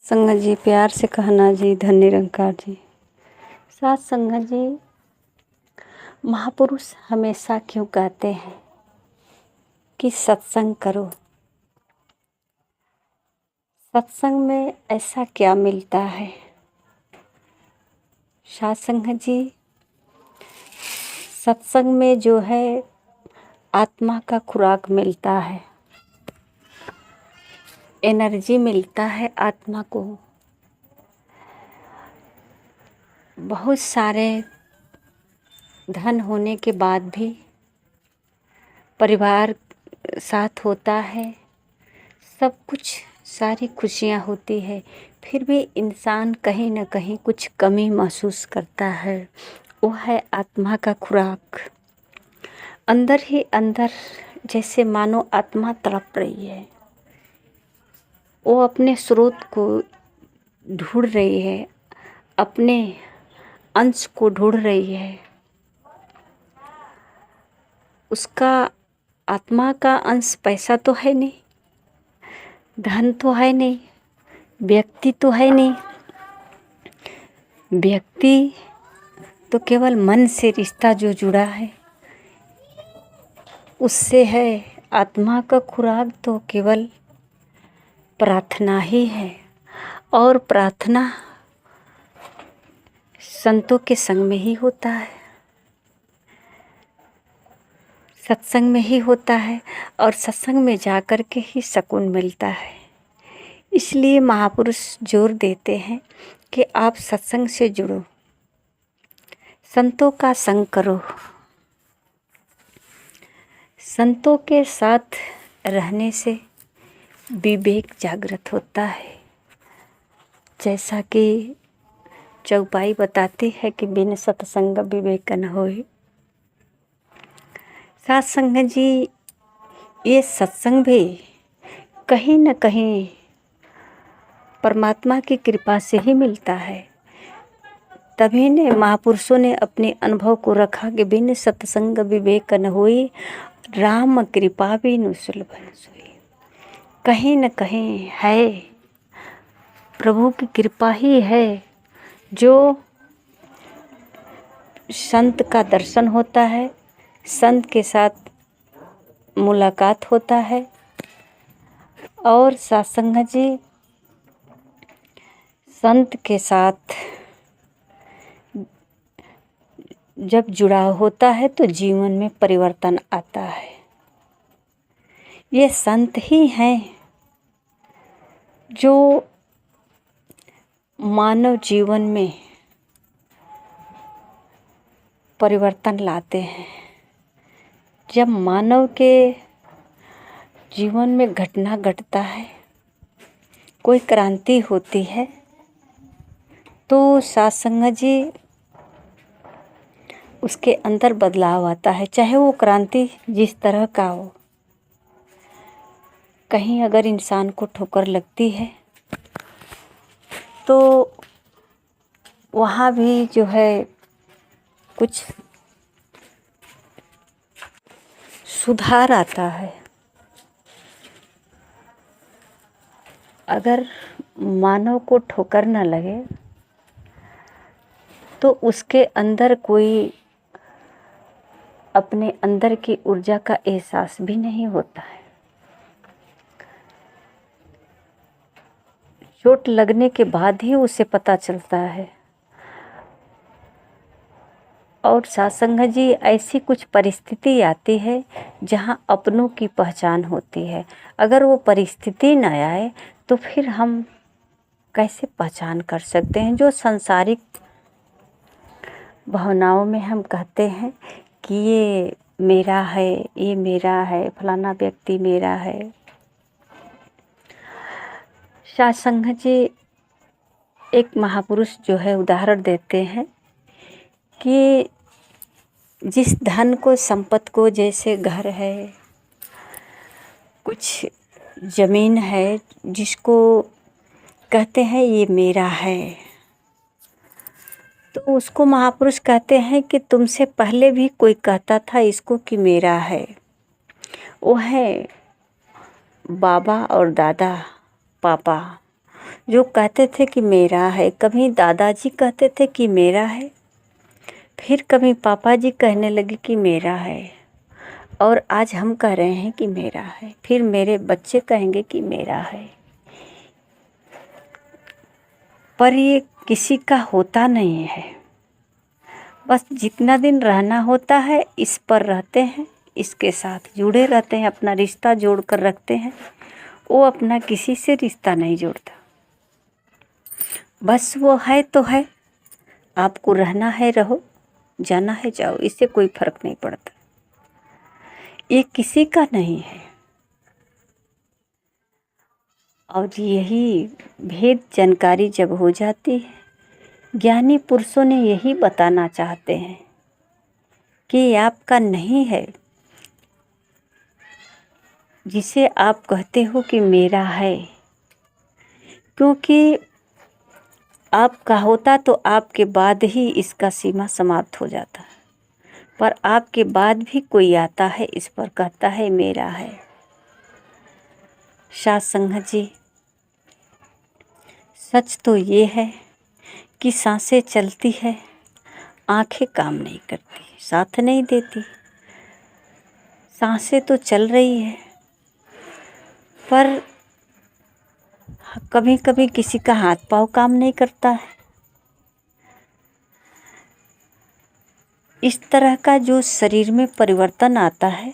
संगत जी, प्यार से कहना जी, धन निरंकार जी। साथ संगत जी, महापुरुष हमेशा क्यों कहते हैं कि सत्संग करो। सत्संग में ऐसा क्या मिलता है। साथ संगत जी, सत्संग में जो है आत्मा का खुराक मिलता है, एनर्जी मिलता है आत्मा को। बहुत सारे धन होने के बाद भी परिवार साथ होता है, सब कुछ सारी खुशियाँ होती है, फिर भी इंसान कहीं न कहीं कुछ कमी महसूस करता है। वो है आत्मा का खुराक। अंदर ही अंदर जैसे मानो आत्मा तड़प रही है, वो अपने स्रोत को ढूंढ रही है, अपने अंश को ढूंढ रही है। उसका आत्मा का अंश पैसा तो है नहीं, धन तो है नहीं, व्यक्ति तो है नहीं। व्यक्ति तो केवल मन से रिश्ता जो जुड़ा है उससे है। आत्मा का खुराक तो केवल प्रार्थना ही है, और प्रार्थना संतों के संग में ही होता है, सत्संग में ही होता है, और सत्संग में जाकर के ही सुकून मिलता है। इसलिए महापुरुष जोर देते हैं कि आप सत्संग से जुड़ो, संतों का संग करो। संतों के साथ रहने से विवेक जागृत होता है। जैसा कि चौपाई बताती है कि बिन सत्संग विवेक न होए। साथ संगत जी, ये सत्संग भी कहीं न कहीं परमात्मा की कृपा से ही मिलता है। तभी ने महापुरुषों ने अपने अनुभव को रखा कि बिन सत्संग विवेक न होई, राम कृपा बिनु सुलभ न सोई। कहीं न कहीं है, प्रभु की कृपा ही है जो संत का दर्शन होता है, संत के साथ मुलाकात होता है। और सत्संग जी, संत के साथ जब जुड़ाव होता है तो जीवन में परिवर्तन आता है। ये संत ही हैं जो मानव जीवन में परिवर्तन लाते हैं। जब मानव के जीवन में घटना घटता है, कोई क्रांति होती है, तो सत्संग जी उसके अंदर बदलाव आता है, चाहे वो क्रांति जिस तरह का हो। कहीं अगर इंसान को ठोकर लगती है तो वहाँ भी जो है कुछ सुधार आता है। अगर मानव को ठोकर न लगे तो उसके अंदर कोई अपने अंदर की ऊर्जा का एहसास भी नहीं होता है। चोट लगने के बाद ही उसे पता चलता है। और सत्संग जी, ऐसी कुछ परिस्थिति आती है जहाँ अपनों की पहचान होती है। अगर वो परिस्थिति न आए तो फिर हम कैसे पहचान कर सकते हैं। जो सांसारिक भावनाओं में हम कहते हैं कि ये मेरा है, ये मेरा है, फलाना व्यक्ति मेरा है। सत्संग जी एक महापुरुष जो है उदाहरण देते हैं कि जिस धन को, संपत्ति को, जैसे घर है, कुछ ज़मीन है, जिसको कहते हैं ये मेरा है, तो उसको महापुरुष कहते हैं कि तुमसे पहले भी कोई कहता था इसको कि मेरा है। वो है बाबा और दादा, पापा, जो कहते थे कि मेरा है, कभी दादाजी कहते थे कि मेरा है, फिर कभी पापा जी कहने लगे कि मेरा है, और आज हम कह रहे हैं कि मेरा है, फिर मेरे बच्चे कहेंगे कि मेरा है। पर ये किसी का होता नहीं है। बस जितना दिन रहना होता है इस पर रहते हैं, इसके साथ जुड़े रहते हैं, अपना रिश्ता जोड़ कर रखते हैं। वो अपना किसी से रिश्ता नहीं जोड़ता। बस वो है तो है, आपको रहना है रहो, जाना है जाओ, इससे कोई फर्क नहीं पड़ता। ये किसी का नहीं है। और यही भेद जानकारी जब हो जाती है, ज्ञानी पुरुषों ने यही बताना चाहते हैं कि आपका नहीं है। जिसे आप कहते हो कि मेरा है, क्योंकि आपका होता तो आपके बाद ही इसका सीमा समाप्त हो जाता है, पर आपके बाद भी कोई आता है इस पर कहता है मेरा है। साथ संगत जी, सच तो ये है कि सांसें चलती है, आंखें काम नहीं करती, साथ नहीं देती। सांसें तो चल रही है, पर कभी कभी किसी का हाथ पाँव काम नहीं करता है। इस तरह का जो शरीर में परिवर्तन आता है,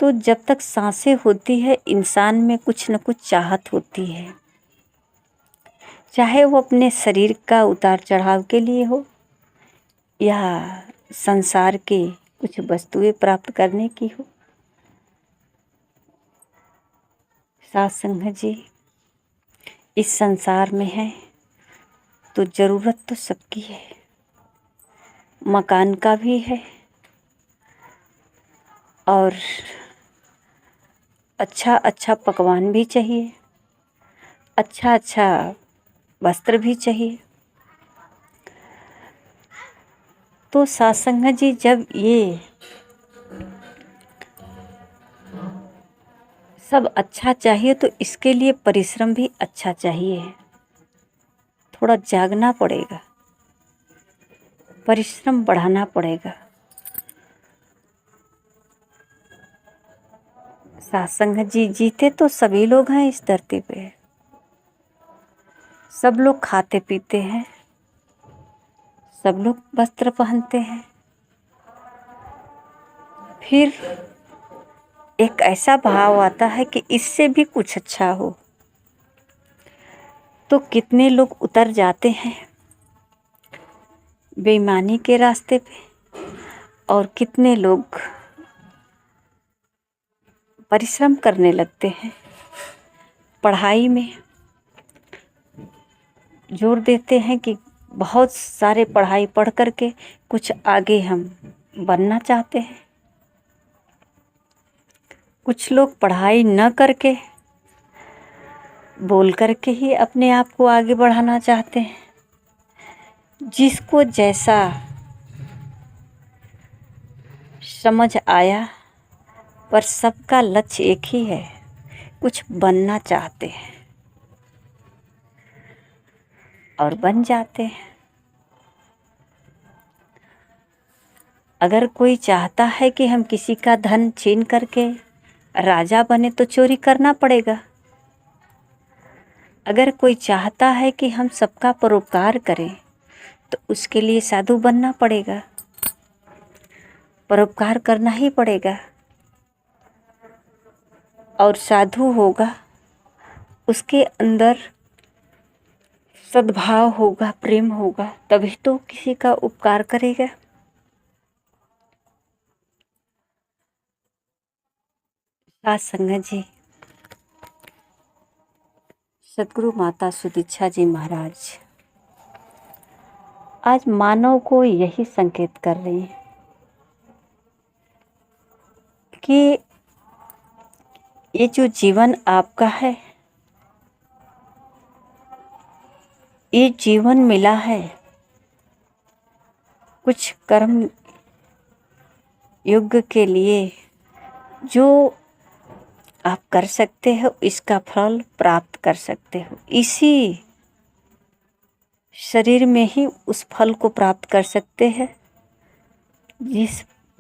तो जब तक सांसें होती है इंसान में कुछ न कुछ चाहत होती है, चाहे वो अपने शरीर का उतार चढ़ाव के लिए हो या संसार के कुछ वस्तुएं प्राप्त करने की हो। साथ संगत जी, इस संसार में है तो ज़रूरत तो सबकी है, मकान का भी है और अच्छा अच्छा पकवान भी चाहिए, अच्छा अच्छा वस्त्र भी चाहिए। तो साथ संगत जी, जब ये सब अच्छा चाहिए तो इसके लिए परिश्रम भी अच्छा चाहिए। थोड़ा जागना पड़ेगा, परिश्रम बढ़ाना पड़ेगा। साथ संगत जी, जीते तो सभी लोग हैं इस धरती पे, सब लोग खाते पीते हैं, सब लोग वस्त्र पहनते हैं। फिर एक ऐसा भाव आता है कि इससे भी कुछ अच्छा हो, तो कितने लोग उतर जाते हैं बेईमानी के रास्ते पे, और कितने लोग परिश्रम करने लगते हैं, पढ़ाई में जोर देते हैं कि बहुत सारे पढ़ाई पढ़ करके कुछ आगे हम बनना चाहते हैं। कुछ लोग पढ़ाई न करके बोल करके ही अपने आप को आगे बढ़ाना चाहते हैं। जिसको जैसा समझ आया, पर सबका लक्ष्य एक ही है, कुछ बनना चाहते हैं और बन जाते हैं। अगर कोई चाहता है कि हम किसी का धन छीन करके राजा बने तो चोरी करना पड़ेगा। अगर कोई चाहता है कि हम सबका परोपकार करें तो उसके लिए साधु बनना पड़ेगा, परोपकार करना ही पड़ेगा। और साधु होगा, उसके अंदर सद्भाव होगा, प्रेम होगा, तभी तो किसी का उपकार करेगा। साथ संगत जी, सदगुरु माता सुदीक्षा जी महाराज आज मानव को यही संकेत कर रहे हैं कि ये जो जीवन आपका है, ये जीवन मिला है कुछ कर्म युग के लिए, जो आप कर सकते हो, इसका फल प्राप्त कर सकते हो। इसी शरीर में ही उस फल को प्राप्त कर सकते हैं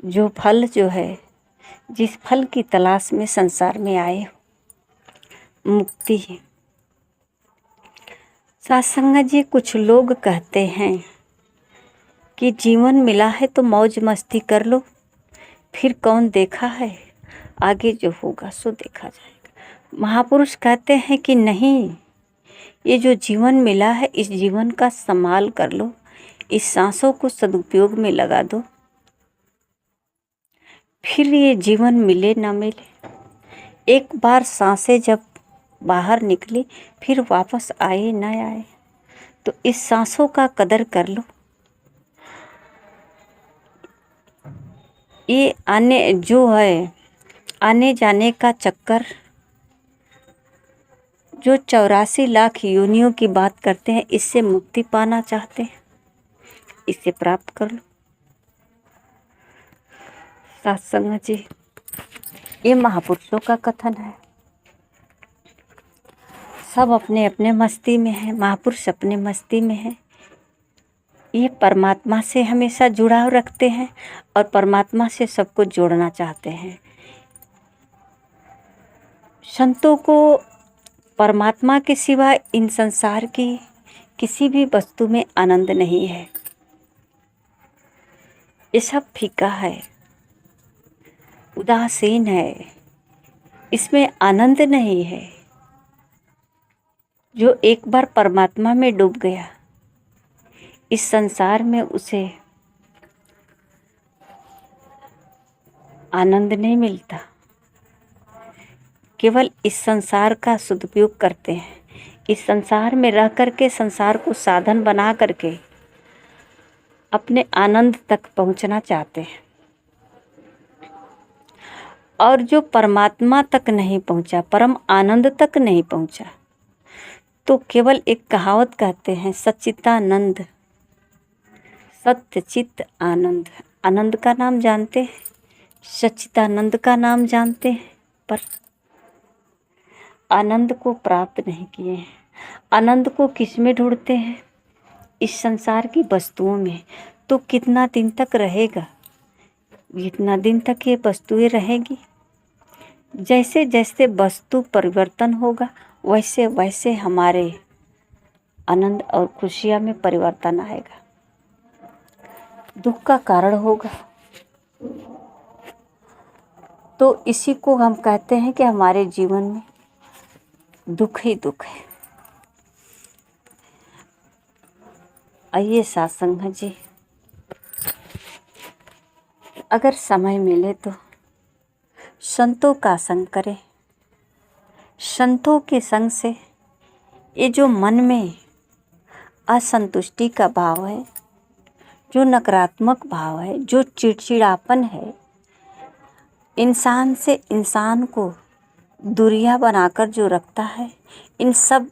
जो फल जो है, जिस फल की तलाश में संसार में आए हो, मुक्ति है। सत्संग जी, कुछ लोग कहते हैं कि जीवन मिला है तो मौज मस्ती कर लो, फिर कौन देखा है, आगे जो होगा सो देखा जाएगा। महापुरुष कहते हैं कि नहीं, ये जो जीवन मिला है इस जीवन का संभाल कर लो, इस सांसों को सदुपयोग में लगा दो, फिर ये जीवन मिले ना मिले, एक बार सांसें जब बाहर निकली फिर वापस आए ना आए, तो इस सांसों का कदर कर लो। ये आने जो है, आने जाने का चक्कर, जो 84 लाख योनियों की बात करते हैं, इससे मुक्ति पाना चाहते हैं, इसे प्राप्त कर लो। सत्संग जी, ये महापुरुषों का कथन है। सब अपने अपने मस्ती में है, महापुरुष अपने मस्ती में है। ये परमात्मा से हमेशा जुड़ाव रखते हैं और परमात्मा से सबको जोड़ना चाहते हैं। संतों को परमात्मा के सिवा इन संसार की किसी भी वस्तु में आनंद नहीं है। ये सब फीका है, उदासीन है, इसमें आनंद नहीं है। जो एक बार परमात्मा में डूब गया, इस संसार में उसे आनंद नहीं मिलता। केवल इस संसार का सदुपयोग करते हैं, इस संसार में रह करके संसार को साधन बना करके अपने आनंद तक पहुंचना चाहते हैं। और जो परमात्मा तक नहीं पहुंचा, परम आनंद तक नहीं पहुंचा, तो केवल एक कहावत कहते हैं, सच्चिदानंद, सत्यचित आनंद। आनंद का नाम जानते हैं, सच्चिदानंद का नाम जानते हैं, पर आनंद को प्राप्त नहीं किए हैं। आनंद को किस में ढूंढते हैं? इस संसार की वस्तुओं में। तो कितना दिन तक रहेगा? जितना दिन तक ये वस्तुएं रहेगी, जैसे जैसे वस्तु परिवर्तन होगा, वैसे वैसे हमारे आनंद और खुशियाँ में परिवर्तन आएगा, दुख का कारण होगा। तो इसी को हम कहते हैं कि हमारे जीवन में दुख ही दुख है। आइए सत्संग जी, अगर समय मिले तो संतों का संग करें। संतों के संग से ये जो मन में असंतुष्टि का भाव है, जो नकारात्मक भाव है, जो चिड़चिड़ापन है, इंसान से इंसान को दूरियां बनाकर जो रखता है, इन सब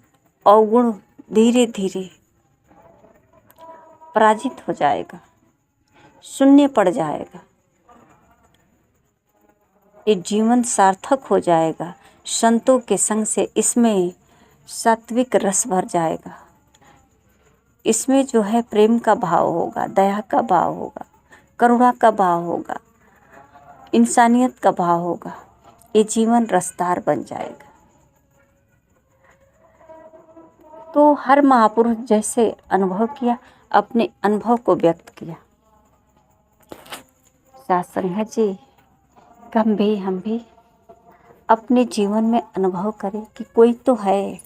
अवगुण धीरे धीरे पराजित हो जाएगा, शून्य पड़ जाएगा। ये जीवन सार्थक हो जाएगा संतों के संग से। इसमें सात्विक रस भर जाएगा, इसमें जो है प्रेम का भाव होगा, दया का भाव होगा, करुणा का भाव होगा, इंसानियत का भाव होगा। ये जीवन रसदार बन जाएगा। तो हर महापुरुष जैसे अनुभव किया, अपने अनुभव को व्यक्त किया। सत्संग जी, हम भी अपने जीवन में अनुभव करें कि कोई तो है,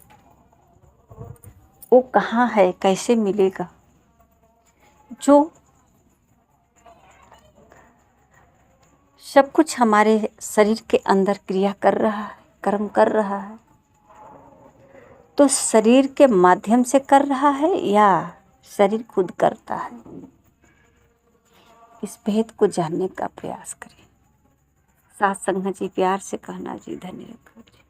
वो कहाँ है, कैसे मिलेगा, जो सब कुछ हमारे शरीर के अंदर क्रिया कर रहा है, कर्म कर रहा है। तो शरीर के माध्यम से कर रहा है या शरीर खुद करता है? इस भेद को जानने का प्रयास करें। सत्संग जी, प्यार से कहना जी, धन्य रखो जी।